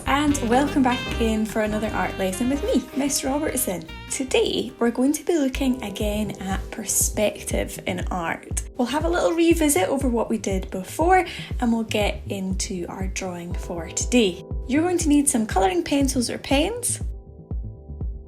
and welcome back again for another art lesson with me, Miss Robertson. Today we're going to be looking again at perspective in art. We'll have a little revisit over what we did before and we'll get into our drawing for today. You're going to need some colouring pencils or pens.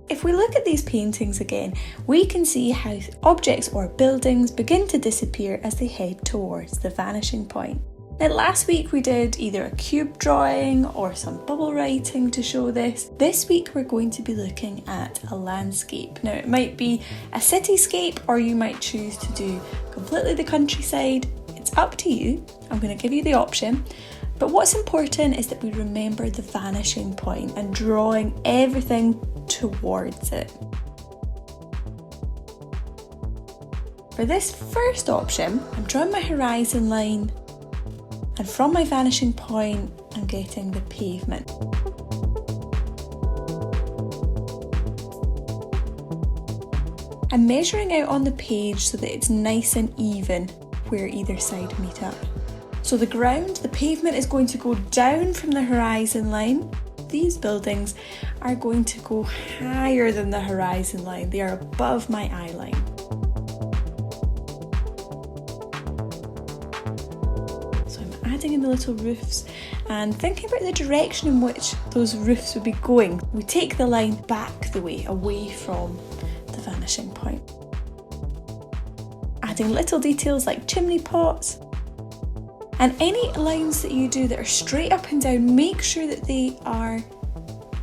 If we look at these paintings again, we can see how objects or buildings begin to disappear as they head towards the vanishing point. Now last week we did either a cube drawing or some bubble writing to show this. This week we're going to be looking at a landscape. Now it might be a cityscape or you might choose to do completely the countryside. It's up to you. I'm going to give you the option. But what's important is that we remember the vanishing point and drawing everything towards it. For this first option, I'm drawing my horizon line. And from my vanishing point, I'm getting the pavement. I'm measuring out on the page so that it's nice and even where either side meet up. So the ground, the pavement is going to go down from the horizon line. These buildings are going to go higher than the horizon line. They are above my eye line. In the little roofs and thinking about the direction in which those roofs would be going. We take the line back the way, away from the vanishing point. Adding little details like chimney pots. And any lines that you do that are straight up and down, make sure that they are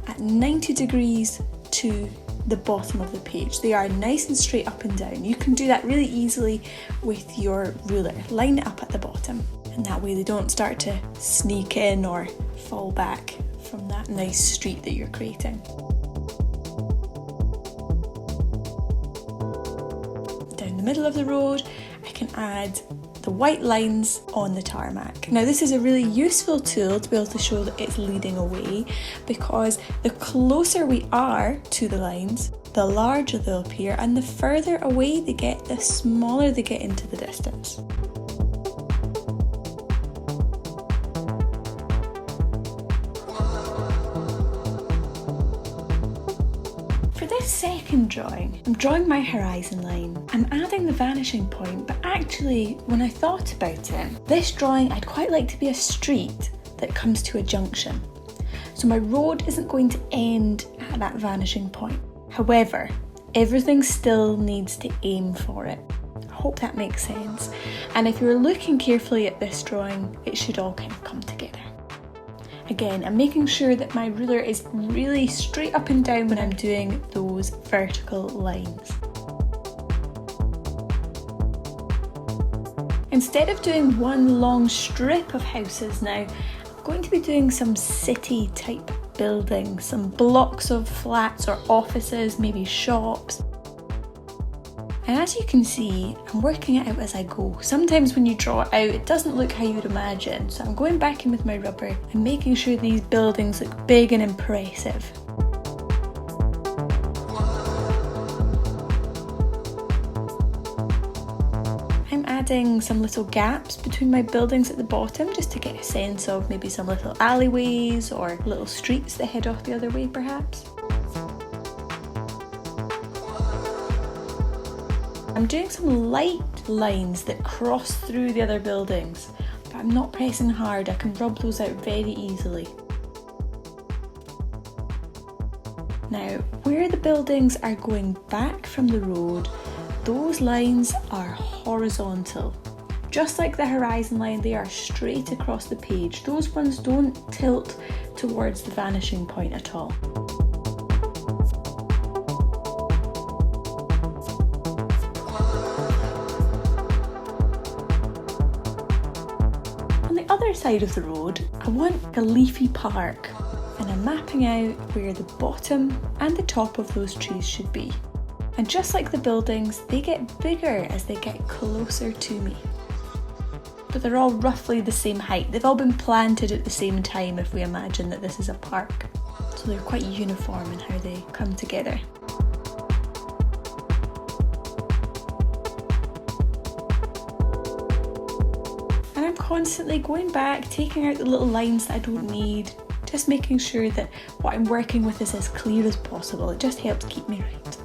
at 90 degrees to the bottom of the page. They are nice and straight up and down. You can do that really easily with your ruler. Line it up at the bottom. And that way they don't start to sneak in or fall back from that nice street that you're creating. Down the middle of the road, I can add the white lines on the tarmac. Now this is a really useful tool to be able to show that it's leading away, because the closer we are to the lines, the larger they'll appear, and the further away they get, the smaller they get into the distance. Second drawing, I'm drawing my horizon line. I'm adding the vanishing point, but actually when I thought about it, this drawing I'd quite like to be a street that comes to a junction. So my road isn't going to end at that vanishing point. However, everything still needs to aim for it. I hope that makes sense. And if you're looking carefully at this drawing, it should all kind of come together. Again, I'm making sure that my ruler is really straight up and down when I'm doing those vertical lines. Instead of doing one long strip of houses now, I'm going to be doing some city type buildings, some blocks of flats or offices, maybe shops. And as you can see, I'm working it out as I go. Sometimes when you draw it out, it doesn't look how you'd imagine. So I'm going back in with my rubber and making sure these buildings look big and impressive. I'm adding some little gaps between my buildings at the bottom just to get a sense of maybe some little alleyways or little streets that head off the other way perhaps. I'm doing some light lines that cross through the other buildings, but I'm not pressing hard. I can rub those out very easily. Now, where the buildings are going back from the road, those lines are horizontal. Just like the horizon line, they are straight across the page. Those ones don't tilt towards the vanishing point at all. Other side of the road, I want a leafy park, and I'm mapping out where the bottom and the top of those trees should be. And just like the buildings, they get bigger as they get closer to me. But they're all roughly the same height. They've all been planted at the same time if we imagine that this is a park. So they're quite uniform in how they come together. And I'm constantly going back, taking out the little lines that I don't need, just making sure that what I'm working with is as clear as possible. It just helps keep me right.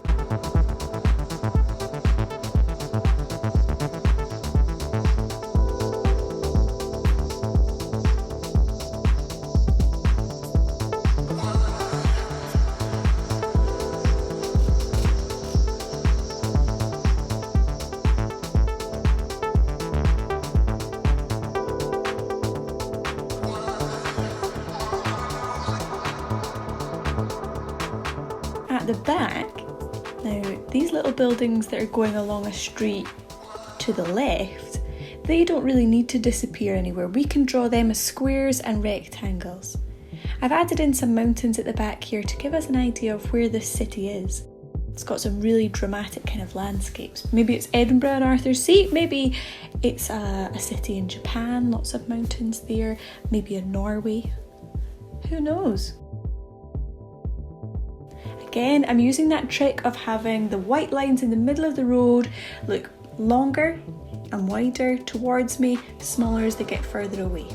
At the back, now these little buildings that are going along a street to the left, they don't really need to disappear anywhere. We can draw them as squares and rectangles. I've added in some mountains at the back here to give us an idea of where this city is. It's got some really dramatic kind of landscapes. Maybe it's Edinburgh and Arthur's Seat, maybe it's a city in Japan, lots of mountains there, maybe in Norway. Who knows? Again, I'm using that trick of having the white lines in the middle of the road look longer and wider towards me, smaller as they get further away.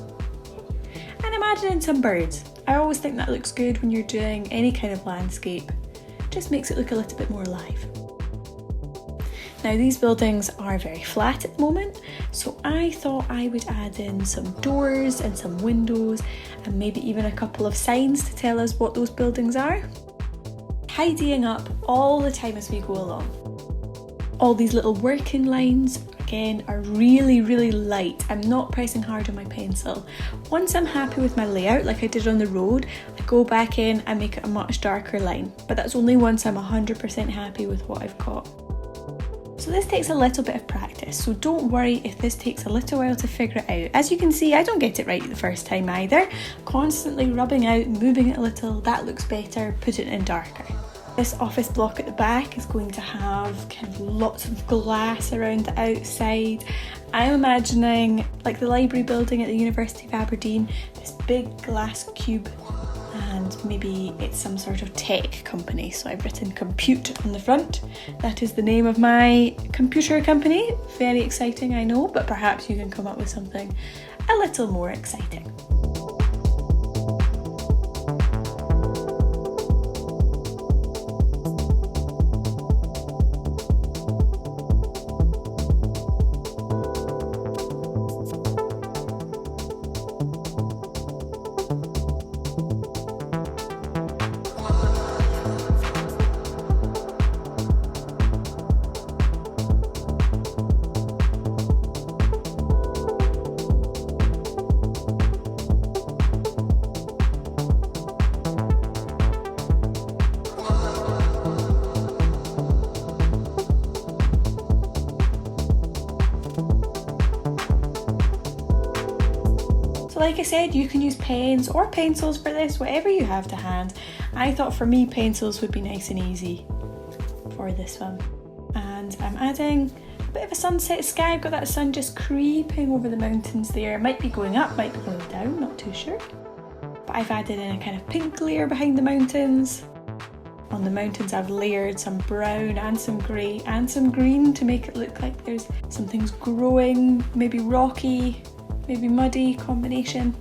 And I'm adding in some birds. I always think that looks good when you're doing any kind of landscape. It just makes it look a little bit more alive. Now these buildings are very flat at the moment, so I thought I would add in some doors and some windows and maybe even a couple of signs to tell us what those buildings are. Tidying up all the time as we go along. All these little working lines, again, are really, really light. I'm not pressing hard on my pencil. Once I'm happy with my layout, like I did on the road, I go back in and make it a much darker line. But that's only once I'm 100% happy with what I've got. So this takes a little bit of practice, so don't worry if this takes a little while to figure it out. As you can see, I don't get it right the first time either. Constantly rubbing out, moving it a little, that looks better, put it in darker. This office block at the back is going to have kind of lots of glass around the outside. I'm imagining like the library building at the University of Aberdeen, this big glass cube, and maybe it's some sort of tech company. So I've written compute on the front. That is the name of my computer company. Very exciting, I know, but perhaps you can come up with something a little more exciting. Like I said, you can use pens or pencils for this, whatever you have to hand. I thought for me pencils would be nice and easy for this one. And I'm adding a bit of a sunset sky. I've got that sun just creeping over the mountains there. It might be going up, might be going down, not too sure. But I've added in a kind of pink layer behind the mountains. On the mountains I've layered some brown and some grey and some green to make it look like there's some things growing, maybe rocky, maybe muddy combination.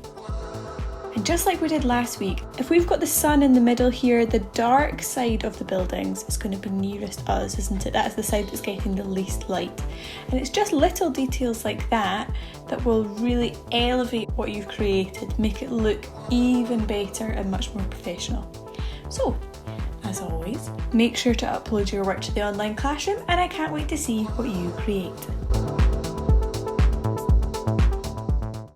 And just like we did last week, if we've got the sun in the middle here, the dark side of the buildings is going to be nearest us, isn't it? That's the side that's getting the least light. And it's just little details like that that will really elevate what you've created, make it look even better and much more professional. So, as always, make sure to upload your work to the online classroom, and I can't wait to see what you create.